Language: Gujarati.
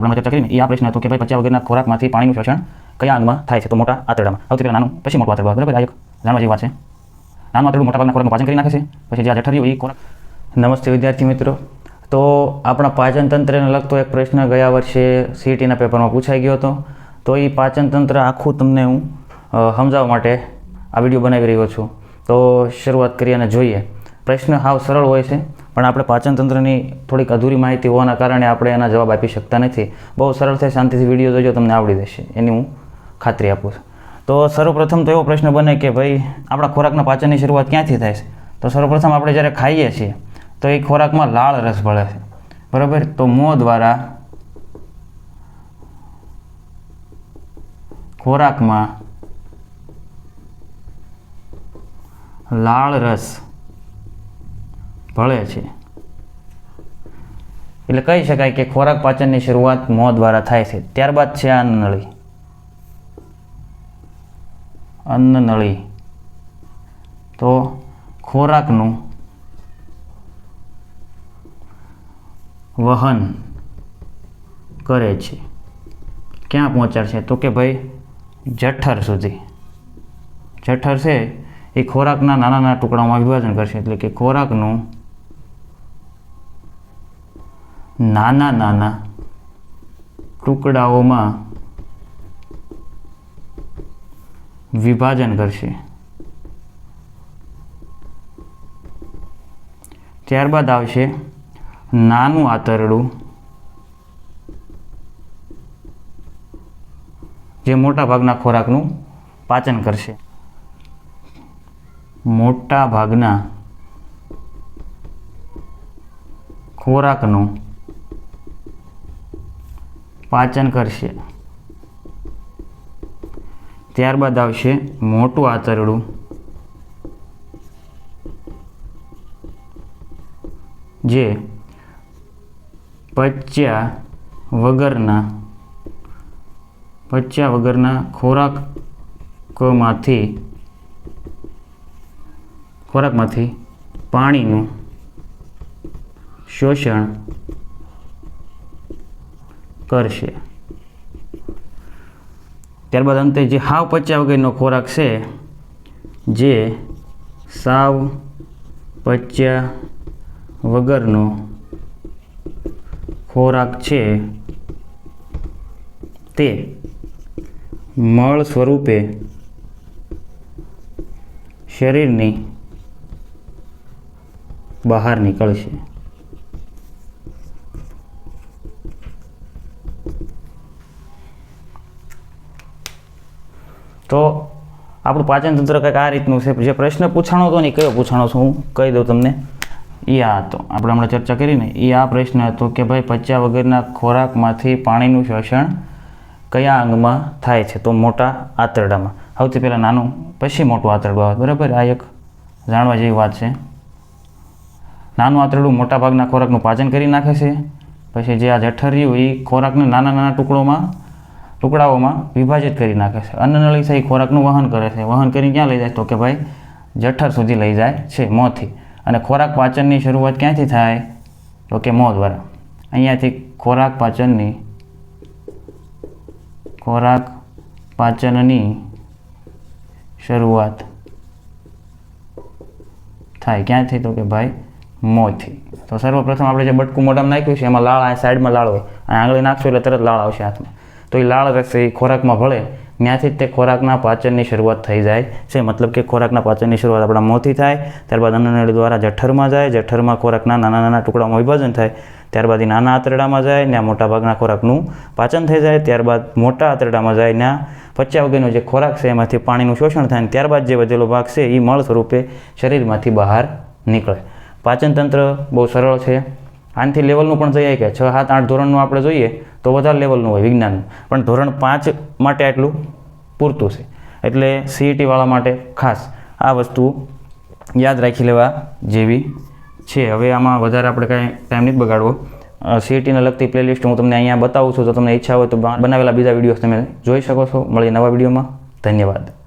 આપણે ચર્ચા કરીને એ આ પ્રશ્ન હતો કે ભાઈ પચ્યા વગરના ખોરાકમાંથી પાણીનું શોષણ કયા અંગમાં થાય છે? તો મોટા આંતરડામાં. સૌથી પહેલાં નાનું, પછી મોટું આંતરડું. બરાબર, આ એક જાણવા જેવી વાત છે. નાનું આંતરડું મોટાભાગના ખોરાકનું પાચન કરી નાખે છે. પછી જે આ જઠરિયું એ ખોરાક. નમસ્તે વિદ્યાર્થી મિત્રો. તો આપણા પાચન તંત્રને લગતો એક પ્રશ્ન ગયા વર્ષે CETના પેપરમાં પૂછાઈ ગયો હતો. તો એ પાચન તંત્ર આખું તમને હું સમજાવવા માટે આ વિડીયો બનાવી રહ્યો છું. તો શરૂઆત કરીએ અને જોઈએ. પ્રશ્ન હાવ સરળ હોય છે, પણ આપણે પાચન તંત્રની થોડીક અધૂરી માહિતી હોવાના કારણે આપણે એના જવાબ આપી શકતા નથી. બહુ સરળ છે, શાંતિથી વિડીયો જોજો, તમને આવડી જશે, એની હું ખાતરી આપું છું. તો સર્વપ્રથમ તો એવો પ્રશ્ન બને કે ભાઈ આપણા ખોરાકના પાચનની શરૂઆત ક્યાંથી થાય છે? તો સર્વપ્રથમ આપણે જ્યારે ખાઈએ છીએ તો એ ખોરાકમાં લાળ રસ ભળે છે. બરાબર, તો મોં દ્વારા ખોરાકમાં લાળ રસ ભળે છે. એટલે કહી શકાય કે ખોરાક પાચનની શરૂઆત મોં દ્વારા થાય છે. ત્યારબાદ છે અન્નનળી. અન્નનળી તો ખોરાકનું વહન કરે છે. ક્યાં પહોંચાડશે? તો કે ભાઈ જઠર સુધી. જઠર છે એ ખોરાકના નાના નાના ટુકડાઓમાં વિભાજન કરશે. એટલે કે ખોરાકનું નાના નાના ટુકડાઓમાં વિભાજન કરશે. ત્યારબાદ આવશે નાનું આંતરડું, જે મોટા ભાગના ખોરાકનું પાચન કરશે. મોટા ભાગના ખોરાકનું પાચન કરશે. ત્યારબાદ આવશે મોટું આંતરડું, જે પચ્યા વગરના ખોરાકમાંથી પાણીનું શોષણ કરશે. ત્યારબાદ અંતે જે હાવ પચ્યા વગરનો ખોરાક છે, જે સાવ પચ્યા વગરનો ખોરાક છે, તે મળ સ્વરૂપે શરીરની બહાર નીકળશે. તો આપણું પાચન તંત્ર કંઈક આ રીતનું છે. જે પ્રશ્ન પૂછાણો હતો ને, કયો પૂછાણો છું હું કહી દઉં તમને. એ આ હતો, આપણે હમણાં ચર્ચા કરીને એ આ પ્રશ્ન હતો કે ભાઈ પચ્યા વગરના ખોરાકમાંથી પાણીનું શોષણ કયા અંગમાં થાય છે? તો મોટા આંતરડામાં. સૌથી પહેલાં નાનું, પછી મોટું આંતરડું આવે. બરાબર, આ એક જાણવા જેવી વાત છે. નાનું આંતરડું મોટા ભાગના ખોરાકનું પાચન કરી નાખે છે. પછી જે આ જઠરિયું એ ખોરાકને નાના નાના ટુકડાઓમાં વિભાજિત કરી નાખે છે. અન્નનળી છે એ ખોરાકનું વહન કરે છે. વહન કરીને ક્યાં લઈ જાય? તો કે ભાઈ જઠર સુધી લઈ જાય છે મોંથી. અને ખોરાક પાચનની શરૂઆત ક્યાંથી થાય? તો કે મોં દ્વારા. અહીંયાથી ખોરાક પાચનની શરૂઆત થાય. ક્યાંથી? તો કે ભાઈ મોંથી. તો સર્વપ્રથમ આપણે જે બટકું મોઢામાં નાખ્યું છે એમાં લાળ, આ સાઈડમાં લાળ હોય, અને આંગળી નાખશો એટલે તરત લાળ આવશે હાથમાં. તો એ લાળ રસ એ ખોરાકમાં ભળે, ત્યાંથી જ તે ખોરાકના પાચનની શરૂઆત થઈ જાય છે. મતલબ કે ખોરાકના પાચનની શરૂઆત આપણા મોંથી થાય. ત્યારબાદ અન્નનળી દ્વારા જઠરમાં જાય. જઠરમાં ખોરાકના નાના નાના ટુકડાઓમાં વિભાજન થાય. ત્યારબાદ એ નાના આંતરડામાં જાય, ત્યાં મોટાભાગના ખોરાકનું પાચન થઈ જાય. ત્યારબાદ મોટા આંતરડામાં જાય, ત્યાં પચ્યા વગરનો જે ખોરાક છે એમાંથી પાણીનું શોષણ થાય. અને ત્યારબાદ જે વધેલો ભાગ છે એ મળ સ્વરૂપે શરીરમાંથી બહાર નીકળે. પાચન તંત્ર બહુ સરળ છે. આનાથી લેવલનું પણ જઈએ કે 6, 7, 8 ધોરણનું આપણે જોઈએ તો વધારે લેવલનું હોય વિજ્ઞાનનું, પણ ધોરણ 5 માટે આટલું પૂરતું છે. એટલે CET વાળા માટે ખાસ આ વસ્તુ યાદ રાખી લેવા જેવી છે. હવે આમાં વધારે આપણે કાંઈ ટાઈમ નથી બગાડવો. CETને લગતી પ્લેલિસ્ટ હું તમને અહીંયા બતાવું છું, તો તમને ઈચ્છા હોય તો બનાવેલા બીજા વિડીયોઝ તમે જોઈ શકો છો. મળીએ નવા વિડીયોમાં. ધન્યવાદ.